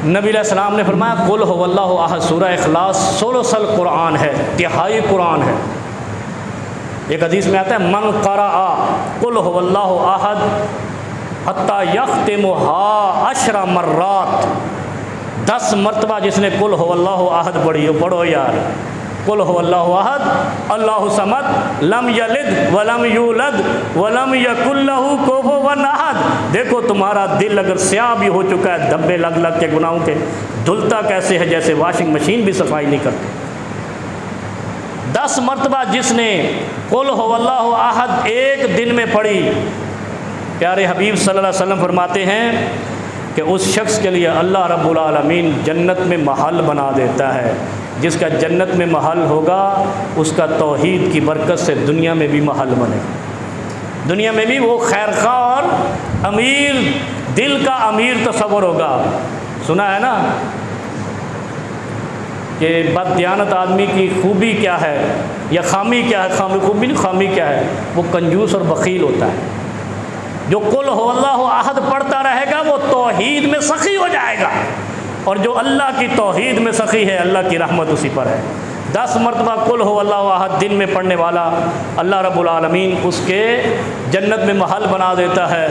नबी अलैहिस्सलाम ने फरमाया कुल हुवल्लाहु अहद सूरह इखलास 16 कुरान है, तिहाई कुरान है। एक हदीस में आता है मन क़रअ कुल हुवल्लाहु अहद हत्ता यख्तिमुहा 10 मर्रात, 10 मरतबा जिसने कुल हुवल्लाहु अहद पढ़ी हो, पढ़ो यार, कुल हुवल्लाहु अहद अल्लाहु समद लम यलिद वलम यूलद वलम यकुल लहू कुफुवन अहद। देखो तुम्हारा दिल अगर स्याह भी हो चुका है धब्बे लग लग के गुनाहों के, धुलता कैसे है जैसे वॉशिंग मशीन भी सफाई नहीं करती। 10 मरतबा जिसने कुल हुवल्लाहु अहद एक दिन में पढ़ी, प्यारे हबीब सल्लल्लाहु अलैहि वसल्लम फरमाते हैं कि उस शख्स के लिए अल्लाह रब्बुल आलमीन जन्नत में महल बना देता है। जिसका जन्नत में महल होगा उसका तौहीद की बरकत से दुनिया में भी महल बनेगा, दुनिया में भी वो खैरखा और अमीर, दिल का अमीर तस्वर होगा। सुना है ना कि बददियानत आदमी की खूबी क्या है या खामी क्या है, खूबी नहीं, खामी क्या है, वो कंजूस और बखील होता है। जो कुल हुवल्लाहु अहद पढ़ता रहेगा वो तौहीद में सखी हो जाएगा, और जो अल्लाह की तौहीद में सखी है अल्लाह की रहमत उसी पर है। 10 मरतबा कुल हुवल्लाहु अहद दिन में पढ़ने वाला अल्लाह रब्बुल आलमीन उसके जन्नत में महल बना देता है।